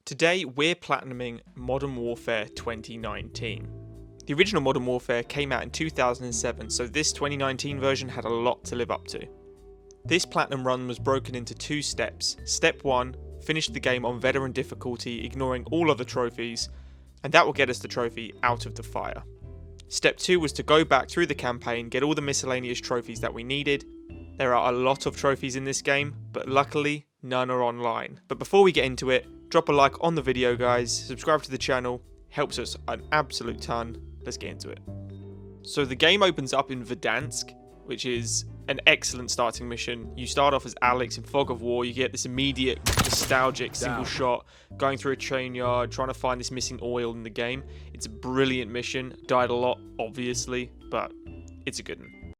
Today we're platinuming Modern Warfare 2019. The original Modern Warfare came out in 2007, so this 2019 version had a lot to live up to. This platinum run was broken into two steps. Step 1, finish the game on veteran difficulty, ignoring all other trophies, and that will get us the trophy Out of the Fire. Step 2 was to go back through the campaign, get all the miscellaneous trophies that we needed. There are a lot of trophies in this game, but luckily none are online. But before we get into it, drop a like on the video guys, subscribe to the channel, helps us an absolute ton. Let's get into it. So the game opens up in Verdansk, which is an excellent starting mission. You start off as Alex in Fog of War, you get this immediate nostalgic single shot, going through a train yard, trying to find this missing oil in the game. It's a brilliant mission, died a lot obviously, but it's a good one.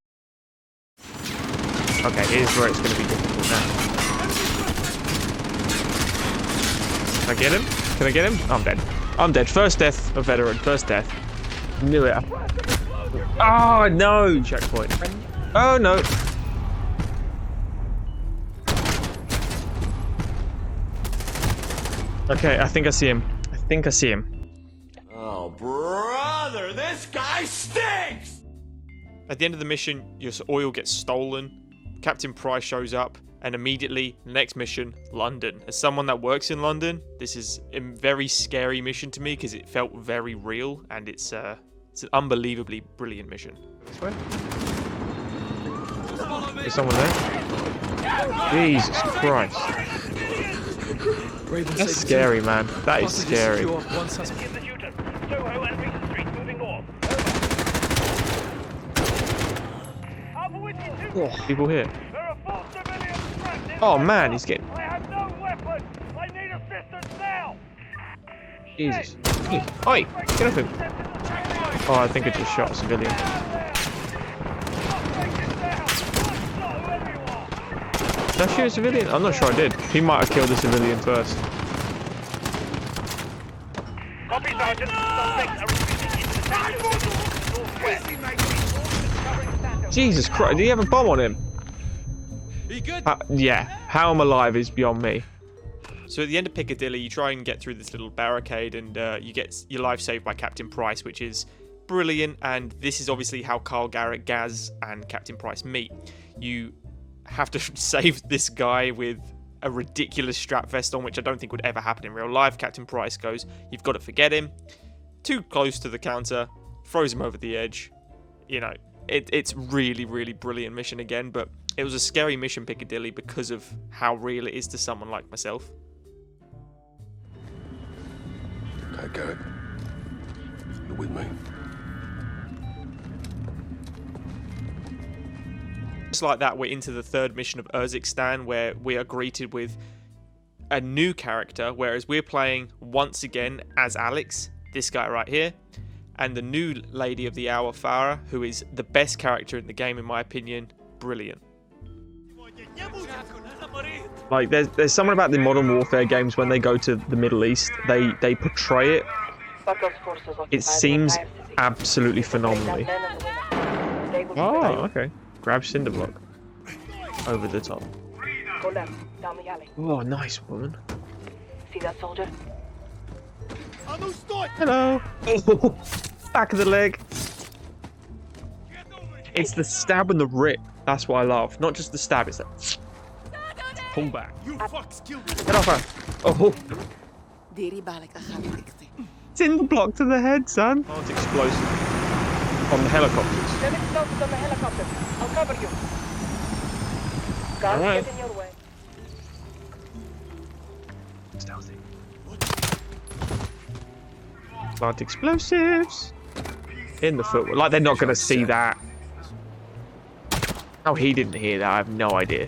Okay, here's where it's going to be difficult now. Can I get him? Can I get him? I'm dead. I'm dead. First death, a veteran. First death. Knew it. Oh, no! Checkpoint. Oh, no. Okay, I think I see him. I think I see him. Oh, brother, this guy stinks! At the end of the mission, your oil gets stolen. Captain Price shows up. And immediately, the next mission, London. As someone that works in London, this is a very scary mission to me because it felt very real, and it's an unbelievably brilliant mission. This way? Is someone there? Jesus Christ. That's scary, man. That is scary. Oh, people here. Oh man, he's getting. I have no weapon. I need assistance now. Jesus. Oi, get off him. Oh, I think I just shot a civilian. Did I shoot a civilian? I'm not sure I did. He might have killed the civilian first. Copy, Sergeant. Jesus Christ, did he have a bomb on him? Yeah, how I'm alive is beyond me. So at the end of Piccadilly, you try and get through this little barricade, and you get your life saved by Captain Price, which is brilliant. And this is obviously how Carl Garrett, Gaz, and Captain Price meet. You have to save this guy with a ridiculous strap vest on, which I don't think would ever happen in real life. Captain Price goes, "You've got to forget him." Too close to the counter, throws him over the edge. You know, it's really, really brilliant mission again, but it was a scary mission, Piccadilly, because of how real it is to someone like myself. Okay, Garrett. You're with me. Just like that, we're into the third mission of Urzikstan, where we are greeted with a new character, whereas we're playing once again as Alex, this guy right here, and the new lady of the hour, Farah, who is the best character in the game in my opinion. Brilliant. Like there's something about the Modern Warfare games when they go to the Middle East, they portray it. It seems absolutely phenomenally. Oh, okay. Grab cinder block. Over the top. Go left, down the alley. Oh, nice woman. See that soldier? Hello. Back of the leg. It's the stab and the rip. That's what I love. Not just the stab, it's that pull back. Get off her. Oh. Cinder block to the head, son. Oh, it's explosive. On the helicopters. 7 explosives on the helicopter. I'll cover you. Guns Alright. get in your way. Stealthy. Plant explosives. In the foot. Like they're not going to see that. Oh, he didn't hear that. I have no idea.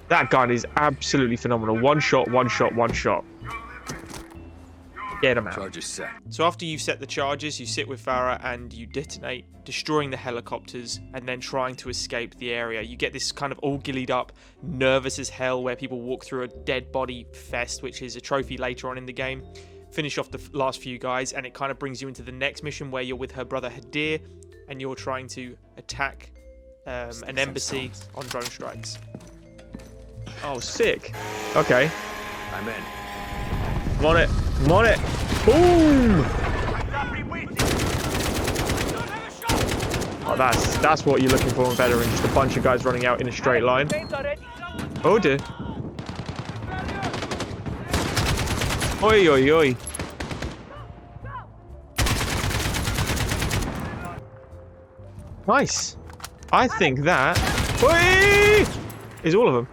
That gun is absolutely phenomenal. One shot, one shot, one shot. Get him out. Charges set. So after you've set the charges, you sit with Farah and you detonate, destroying the helicopters and then trying to escape the area. You get this kind of all gillied up, nervous as hell, where people walk through a dead body fest, which is a trophy later on in the game. Finish off the last few guys, and it kind of brings you into the next mission where you're with her brother Hadir and you're trying to attack an embassy on drone strikes. Oh, sick. Okay. I'm in. I'm on it. I'm on it. Boom! Oh, that's what you're looking for in veteran. Just a bunch of guys running out in a straight line. Oh dear. Oi, oi, oi. Nice. I think that oi, is all of them.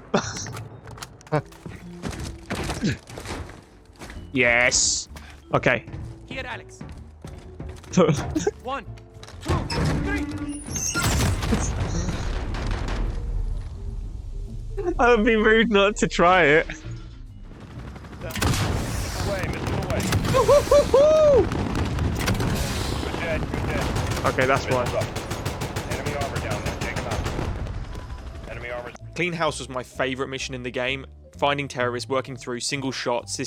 Yes. Okay. Here, Alex. 1, 2, 3. I would be rude not to try it. Away, Mr. Away. Good dead, good dead. Okay, that's why. Enemy armor down there. Take him out. Enemy armor. Clean House was my favourite mission in the game. Finding terrorists, working through single shots.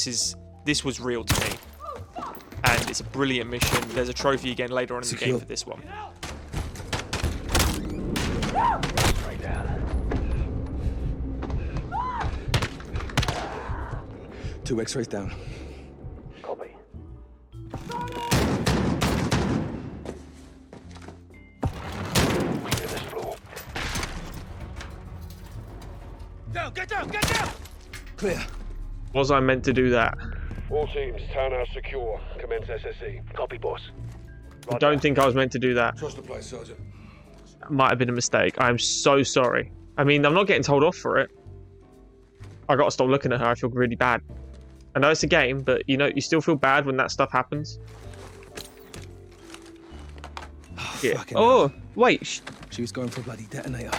This was real to me. And it's a brilliant mission. There's a trophy again later on in the game for this one. Right down. 2 X-rays down. Copy. Clear this floor. Down, get down, get down! Clear. Was I meant to do that? All teams, townhouse secure. Commence SSE. Copy, boss. I don't think I was meant to do that. Trust the place, Sergeant. Might have been a mistake. I'm so sorry. I mean, I'm not getting told off for it. I gotta stop looking at her. I feel really bad. I know it's a game, but you know, you still feel bad when that stuff happens. Yeah. Fucking Oh, hell. wait. She was going for a bloody detonator.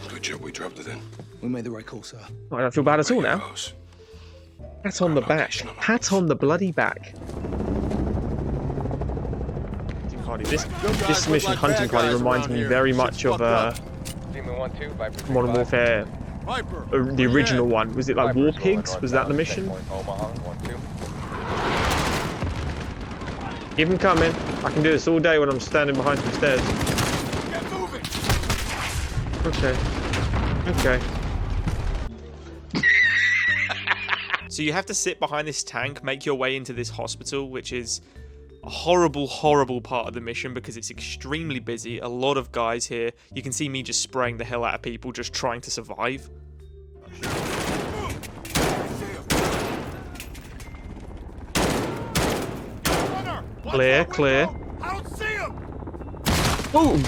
Good job we dropped it in. We made the right call, sir. I don't feel bad at all now. Radios. Pat on the back. Pat on the bloody back. This mission hunting party reminds me very much of Modern Warfare. The original one. Was it like War Pigs? Was that the mission? Keep them coming. I can do this all day when I'm standing behind some stairs. Get moving. Okay. Okay. So you have to sit behind this tank, make your way into this hospital, which is a horrible, horrible part of the mission because it's extremely busy. A lot of guys here. You can see me just spraying the hell out of people, just trying to survive. Clear, clear. I don't see him! Boom!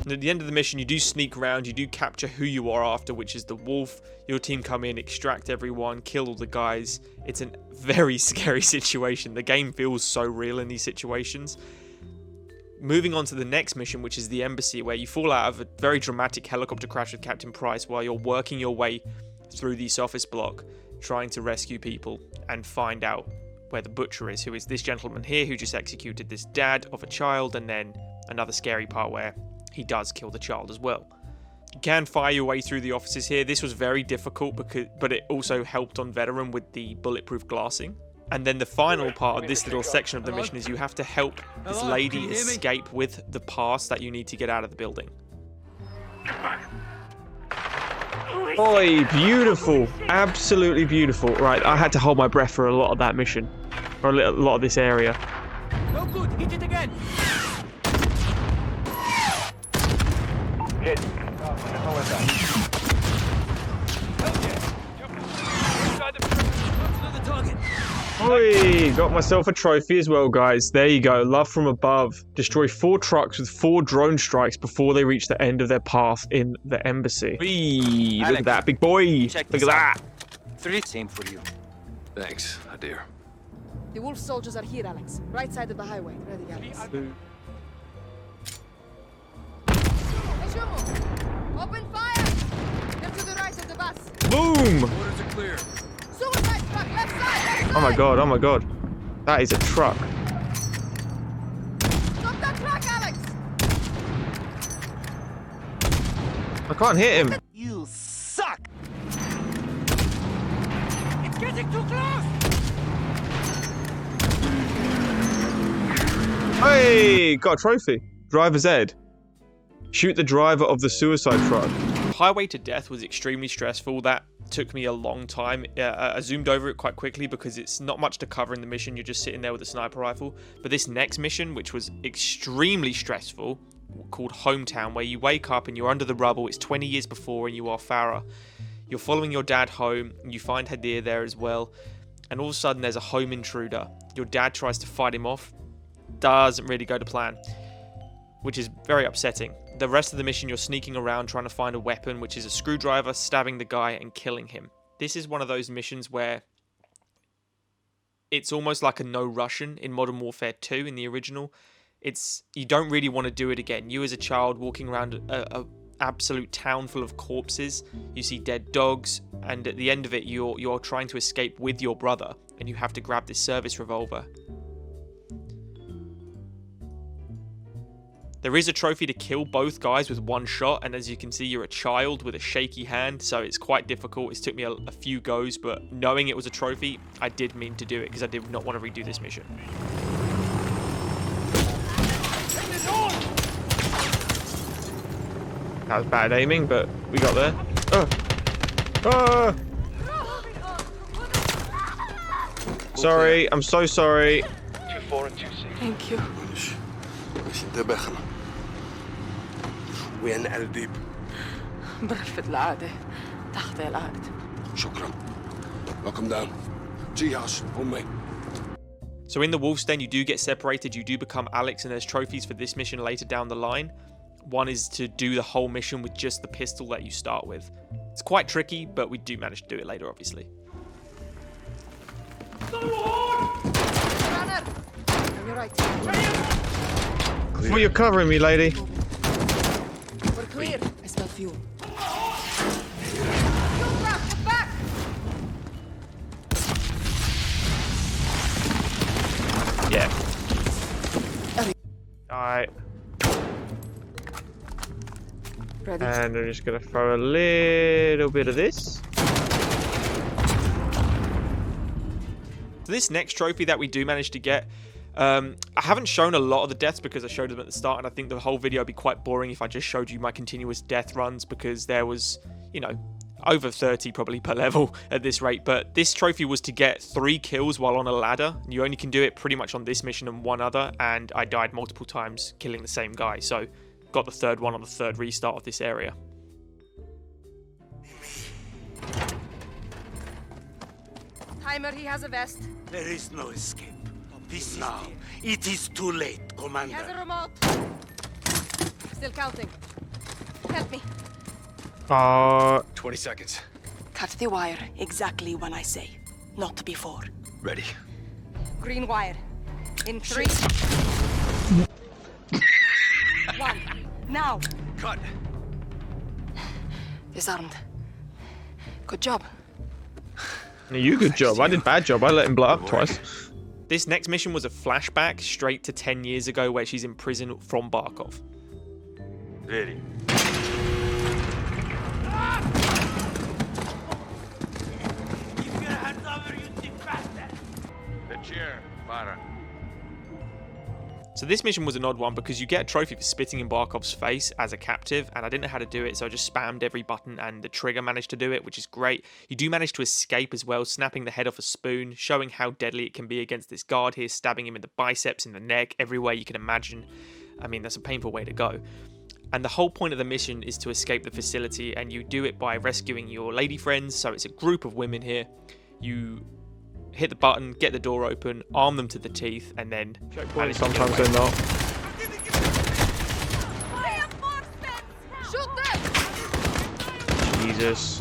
And at the end of the mission, you do sneak around, you do capture who you are after, which is the wolf. Your team come in, extract everyone, kill all the guys. It's a very scary situation. The game feels so real in these situations. Moving on to the next mission, which is the embassy, where you fall out of a very dramatic helicopter crash with Captain Price while you're working your way through this office block, trying to rescue people and find out where the butcher is, who is this gentleman here who just executed this dad of a child, and then another scary part where he does kill the child as well. You can fire your way through the offices here. This was very difficult, but it also helped on Veteran with the bulletproof glassing. And then the final part of this little section of the mission is you have to help this lady escape with the pass that you need to get out of the building. Oi, beautiful. Absolutely beautiful. Right, I had to hold my breath for a lot of that mission. Or a lot of this area. No good, hit it again! Hit. Oi, got myself a trophy as well, guys. There you go. Love from above. Destroy 4 trucks with 4 drone strikes before they reach the end of their path in the embassy. Whee, look at that, big boy. Look at that. 3, same for you. Thanks, dear. The wolf soldiers are here, Alex. Right side of the highway. Ready, Alex. Hey, Shumo! Open fire! They're to the right of the bus. Boom! Orders are clear. Suicide truck, left side, left side! Oh my god, oh my god. That is a truck. Stop that truck, Alex! I can't hit him. You suck! It's getting too close! Hey, got a trophy. Driver's ed. Shoot the driver of the suicide truck. highway to death was extremely stressful. That took me a long time. I zoomed over it quite quickly because it's not much to cover in the mission. You're just sitting there with a sniper rifle. But this next mission, which was extremely stressful, called Hometown, where you wake up and you're under the rubble. It's 20 years before and you are Farah. You're following your dad home. And you find Hadir there as well. And all of a sudden there's a home intruder. Your dad tries to fight him off. Doesn't really go to plan, which is very upsetting. The rest of the mission, you're sneaking around trying to find a weapon, which is a screwdriver, stabbing the guy and killing him. This is one of those missions where it's almost like a no Russian in Modern Warfare 2 in the original. You don't really want to do it again. You as a child walking around a absolute town full of corpses, you see dead dogs, and at the end of it you're trying to escape with your brother, and you have to grab this service revolver. There is a trophy to kill both guys with one shot, and as you can see, you're a child with a shaky hand, so it's quite difficult. It took me a few goes, but knowing it was a trophy, I did mean to do it because I did not want to redo this mission. That was bad aiming, but we got there. Oh. Oh. Sorry, I'm so sorry. 2-4 and 2-6. Thank you. مش انتبهنا. وين الديب؟ برفة العادة تحت الأرض. شكرا. Welcome down. جيهاش أمي. So in the Wolf's Den, you do get separated, you do become Alex, and there's trophies for this mission later down the line. One is to do the whole mission with just the pistol that you start with. It's quite tricky, but we do manage to do it later, obviously. Runner! On your right. Well, you're covering me, lady. We're clear. I smell fuel. Fuel trap, get back! Yeah. Alright. Ready? And I'm just going to throw a little bit of this. So this next trophy that we do manage to get, I haven't shown a lot of the deaths because I showed them at the start, and I think the whole video would be quite boring if I just showed you my continuous death runs, because there was, you know, over 30 probably per level at this rate. But this trophy was to get 3 kills while on a ladder. You only can do it pretty much on this mission and one other, and I died multiple times killing the same guy, so got the 3rd one on the 3rd restart of this area. Timer, he has a vest. There is no escape. This now. It is too late, He Commander. has a remote. Still counting. Help me. 20 seconds. Cut the wire exactly when I say, not before. Ready. Green wire. In 3. 1. Now! Cut. Disarmed. Good job. You good job. I did bad job. I let him blow up twice. This next mission was a flashback straight to 10 years ago where she's in prison from Barkov. Ready. Keep your hands over, you thick bastard! The chair, Farah. So this mission was an odd one because you get a trophy for spitting in Barkov's face as a captive, and I didn't know how to do it, so I just spammed every button and the trigger managed to do it, which is great. You do manage to escape as well, snapping the head off a spoon, showing how deadly it can be against this guard here, stabbing him in the biceps, in the neck, everywhere you can imagine. I mean, that's a painful way to go. And the whole point of the mission is to escape the facility, and you do it by rescuing your lady friends. So it's a group of women here. You hit the button, get the door open, arm them to the teeth, and then sometimes they're not. Shoot them! Jesus.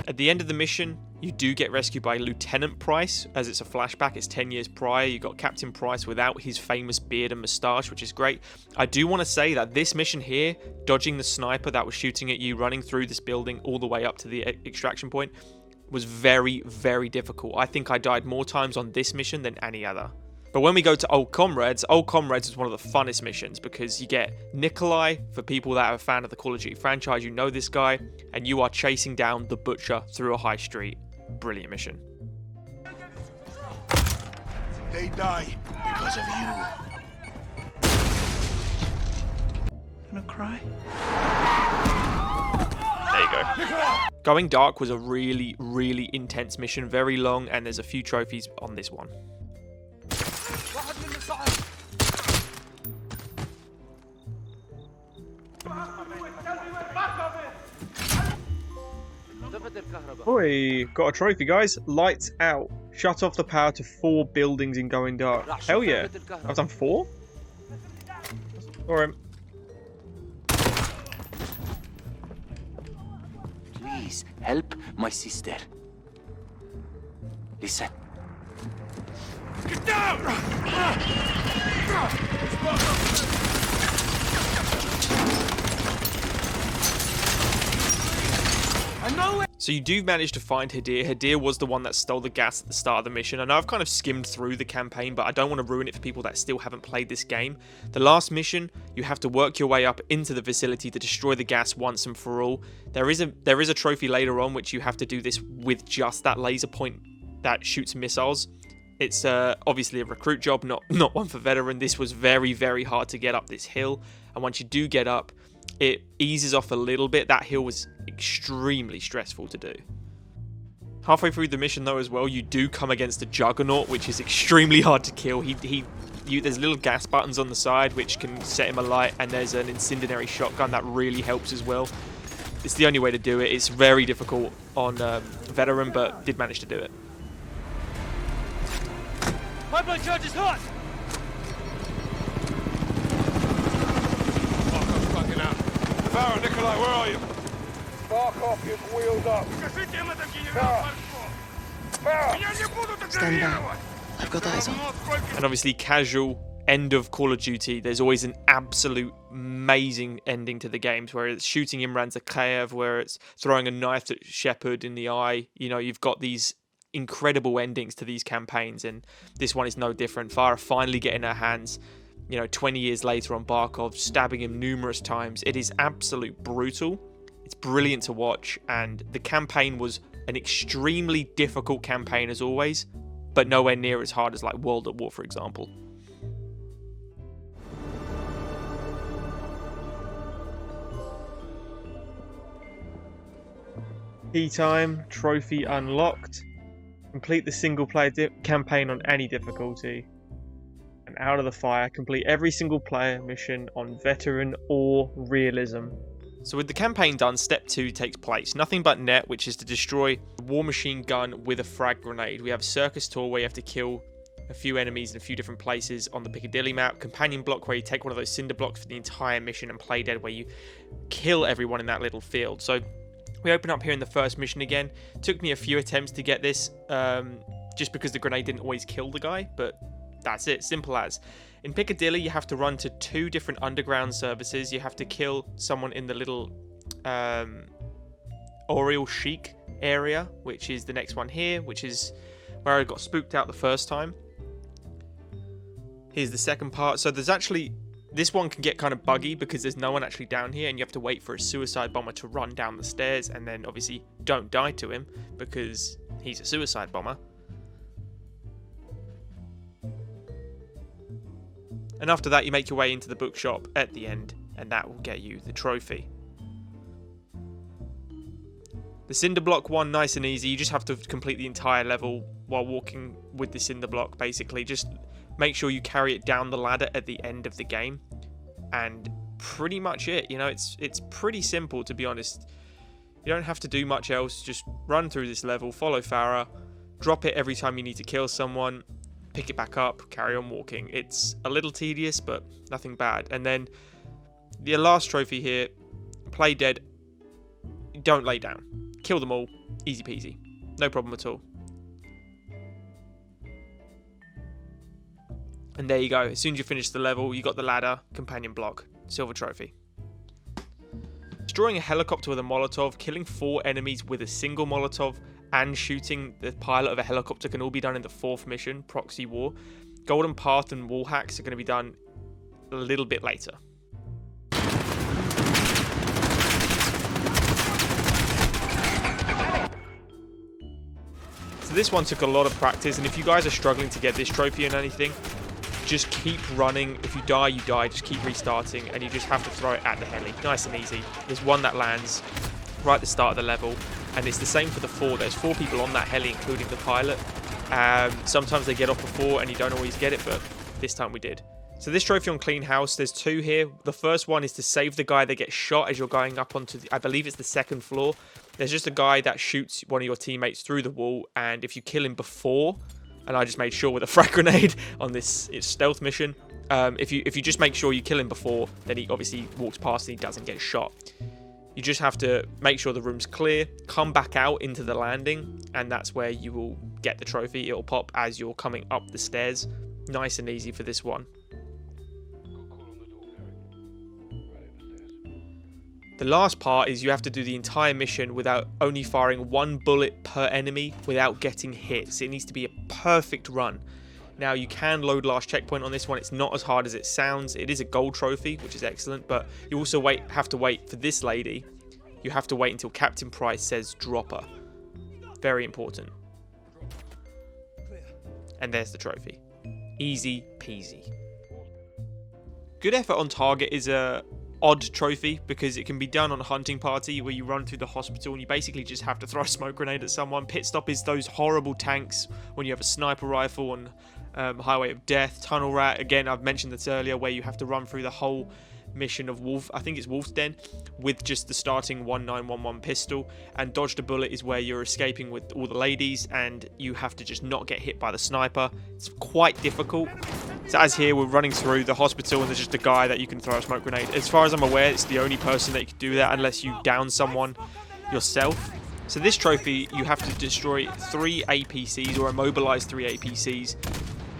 At the end of the mission, you do get rescued by Lieutenant Price, as it's a flashback. It's 10 years prior. You got Captain Price without his famous beard and moustache, which is great. I do want to say that this mission here, dodging the sniper that was shooting at you, running through this building all the way up to the extraction point, was very, very difficult. I think I died more times on this mission than any other. But when we go to Old Comrades is one of the funnest missions because you get Nikolai. For people that are a fan of the Call of Duty franchise, you know this guy, and you are chasing down the Butcher through a high street. Brilliant mission. They die because of you. Gonna cry? There you go. Going Dark was a really, really intense mission, very long, and there's a few trophies on this one. Oi, got a trophy, guys. Lights out. Shut off the power to 4 buildings in Going Dark. Hell yeah. I've done 4? Alright. Please help my sister. Listen. Get down! So you do manage to find Hadir. Hadir was the one that stole the gas at the start of the mission. I know I've kind of skimmed through the campaign, but I don't want to ruin it for people that still haven't played this game. The last mission, you have to work your way up into the facility to destroy the gas once and for all. There is a trophy later on, which you have to do this with just that laser point that shoots missiles. It's obviously a recruit job, not one for veteran. This was very, very hard to get up this hill. And once you do get up, it eases off a little bit. That hill was extremely stressful to do. Halfway through the mission though as well, you do come against a Juggernaut, which is extremely hard to kill. There's little gas buttons on the side which can set him alight, and there's an incendiary shotgun that really helps as well. It's the only way to do it. It's very difficult on veteran, but did manage to do it. Pipeline charge is hot! Fucking out. Farah, Nikolai, where are you? Bark off, you've wheeled up. Stand by. I've got eyes on. And obviously casual end of Call of Duty, there's always an absolute amazing ending to the games, where it's shooting Imran Zakhaev, where it's throwing a knife at Shepard in the eye. You know, you've got these incredible endings to these campaigns, and this one is no different. Farah finally getting her hands, 20 years later on Barkov, stabbing him numerous times. It is absolute brutal. It's brilliant to watch, and the campaign was an extremely difficult campaign as always, but nowhere near as hard as like World at War, for example. Key time, trophy unlocked. Complete the single player campaign on any difficulty. And out of the fire, complete every single player mission on veteran or realism. So with the campaign done, step 2 takes place. Nothing but net, which is to destroy a war machine gun with a frag grenade. We have a circus tour where you have to kill a few enemies in a few different places on the Piccadilly map. Companion block, where you take one of those cinder blocks for the entire mission, and play dead, where you kill everyone in that little field. So we open up here in the first mission again. Took me a few attempts to get this, just because the grenade didn't always kill the guy, but that's it, simple as. In Piccadilly, you have to run to 2 different underground services. You have to kill someone in the little Oriel Chic area, which is the next one here, which is where I got spooked out the first time. Here's the second part. So there's actually, this one can get kind of buggy because there's no one actually down here, and you have to wait for a suicide bomber to run down the stairs, and then obviously don't die to him because he's a suicide bomber. And after that, you make your way into the bookshop at the end, and that will get you the trophy. The cinder block one, nice and easy. You just have to complete the entire level while walking with the cinder block, basically. Just make sure you carry it down the ladder at the end of the game. And pretty much it. It's pretty simple, to be honest. You don't have to do much else. Just run through this level, follow Farah, drop it every time you need to kill someone, pick it back up, carry on walking. It's a little tedious, but nothing bad. And then the last trophy here, play dead, don't lay down. Kill them all, easy peasy. No problem at all. And there you go. As soon as you finish the level, you got the ladder, companion block, silver trophy. Destroying a helicopter with a Molotov, killing 4 enemies with a single Molotov, and shooting the pilot of a helicopter can all be done in the 4th mission, Proxy War. Golden Path and wall hacks are going to be done a little bit later. So this one took a lot of practice, and if you guys are struggling to get this trophy and anything, just keep running. If you die, you die. Just keep restarting, and you just have to throw it at the heli. Nice and easy. There's one that lands right at the start of the level, and it's the same for the 4. There's 4 people on that heli, including the pilot. Sometimes they get off before, and you don't always get it, but this time we did. So this trophy on Clean House, there's 2 here. The first one is to save the guy that gets shot as you're going up onto, I believe it's the 2nd floor. There's just a guy that shoots one of your teammates through the wall, and if you kill him before, and I just made sure with a frag grenade on this stealth mission, if you just make sure you kill him before, then he obviously walks past and he doesn't get shot. You just have to make sure the room's clear, come back out into the landing, and that's where you will get the trophy. It'll pop as you're coming up the stairs. Nice and easy for this one. The last part is you have to do the entire mission without only firing 1 bullet per enemy without getting hit. So it needs to be a perfect run. Now you can load last checkpoint on this one. It's not as hard as it sounds. It is a gold trophy, which is excellent, but you also have to wait for this lady. You have to wait until Captain Price says drop her. Very important. And there's the trophy. Easy peasy. Good Effort on Target is a odd trophy because it can be done on a hunting party where you run through the hospital and you basically just have to throw a smoke grenade at someone. Pit Stop is those horrible tanks when you have a sniper rifle on Highway of Death. Tunnel Rat, again, I've mentioned this earlier, where you have to run through the whole mission of I think it's Wolf's Den, with just the starting 1911 pistol. And Dodge the Bullet is where you're escaping with all the ladies and you have to just not get hit by the sniper. It's quite difficult. So as here, we're running through the hospital and there's just a guy that you can throw a smoke grenade. As far as I'm aware, it's the only person that you can do that unless you down someone yourself. So this trophy, you have to destroy 3 APCs or immobilize 3 APCs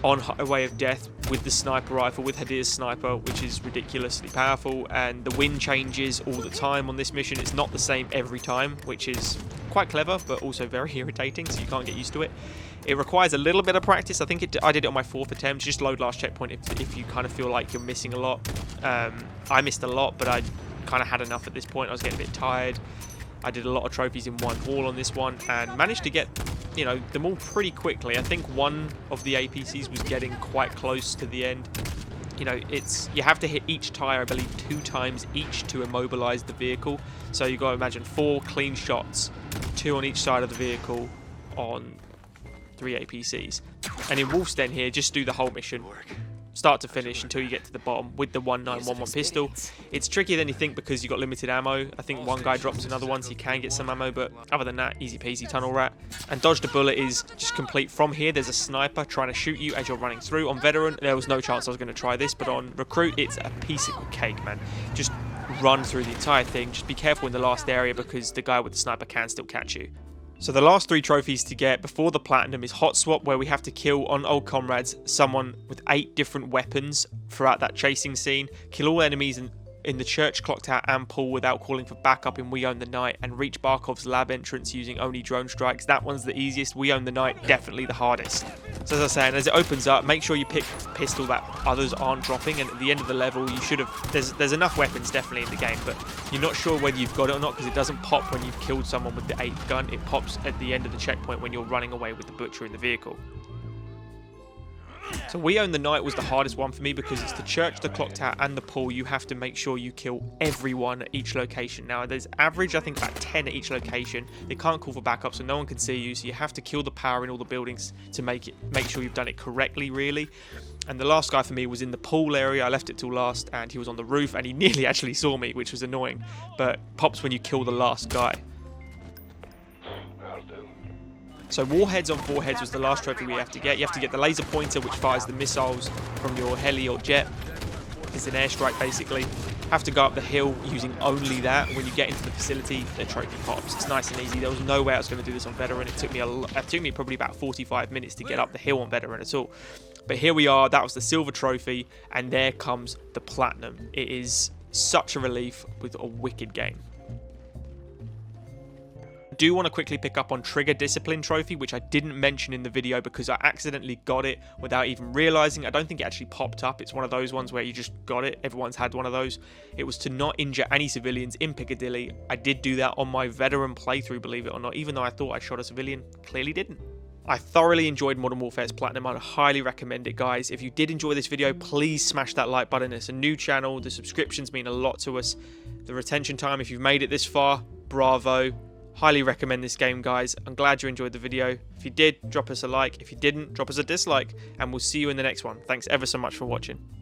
on Highway of Death with the sniper rifle, with Hadir's sniper, which is ridiculously powerful. And the wind changes all the time on this mission. It's not the same every time, which is quite clever, but also very irritating, so you can't get used to it. It requires a little bit of practice. I think I did it on my 4th attempt. Just load last checkpoint if you kind of feel like you're missing a lot. I missed a lot, but I kind of had enough at this point. I was getting a bit tired. I did a lot of trophies in one haul on this one and managed to get, you know, them all pretty quickly. I think one of the APCs was getting quite close to the end. You know, you have to hit each tire, I believe, 2 times each to immobilize the vehicle. So you've got to imagine 4 clean shots, 2 on each side of the vehicle on 3 APCs. And in Wolf's Den here, just do the whole mission, start to finish until you get to the bottom with the 1911 pistol. It's trickier than you think because you've got limited ammo. I think one guy drops another one, so you can get some ammo, but other than that, easy peasy. Tunnel Rat. And Dodge the Bullet is just complete. From here, there's a sniper trying to shoot you as you're running through. On Veteran, there was no chance I was going to try this, but on Recruit, it's a piece of cake, man. Just run through the entire thing. Just be careful in the last area because the guy with the sniper can still catch you. So the last 3 trophies to get before the platinum is Hot Swap, where we have to kill on Old Comrades someone with 8 different weapons throughout that chasing scene, kill all enemies in the church, clock tower and pool without calling for backup in We Own the Night, and reach Barkov's lab entrance using only drone strikes. That one's the easiest. We Own the Night, definitely the hardest. So as I was saying, as it opens up, make sure you pick a pistol that others aren't dropping, and at the end of the level you should have, there's enough weapons definitely in the game, but you're not sure whether you've got it or not because it doesn't pop when you've killed someone with the 8th gun. It pops at the end of the checkpoint when you're running away with the butcher in the vehicle. So We Own the Night was the hardest one for me because it's the church, the clock tower and the pool. You have to make sure you kill everyone at each location. Now there's average, I think, about 10 at each location. They can't call for backup, so no one can see you, so you have to kill the power in all the buildings to make sure you've done it correctly, really. And the last guy for me was in the pool area. I left it till last and he was on the roof and he nearly actually saw me, which was annoying, but pops when you kill the last guy. So Warheads on Foreheads was the last trophy we have to get. You have to get the laser pointer, which fires the missiles from your heli or jet. It's an airstrike, basically. Have to go up the hill using only that. When you get into the facility, the trophy pops. It's nice and easy. There was no way I was going to do this on Veteran. It took me probably about 45 minutes to get up the hill on Veteran at all. But here we are. That was the silver trophy, and there comes the platinum. It is such a relief with a wicked game. I do want to quickly pick up on Trigger Discipline Trophy, which I didn't mention in the video because I accidentally got it without even realizing. I don't think it actually popped up. It's one of those ones where you just got it. Everyone's had one of those. It was to not injure any civilians in Piccadilly. I did do that on my Veteran playthrough, believe it or not, even though I thought I shot a civilian. Clearly didn't. I thoroughly enjoyed Modern Warfare's Platinum. I'd highly recommend it, guys. If you did enjoy this video, please smash that like button. It's a new channel. The subscriptions mean a lot to us. The retention time, if you've made it this far, bravo. Highly recommend this game, guys. I'm glad you enjoyed the video. If you did, drop us a like. If you didn't, drop us a dislike. And we'll see you in the next one. Thanks ever so much for watching.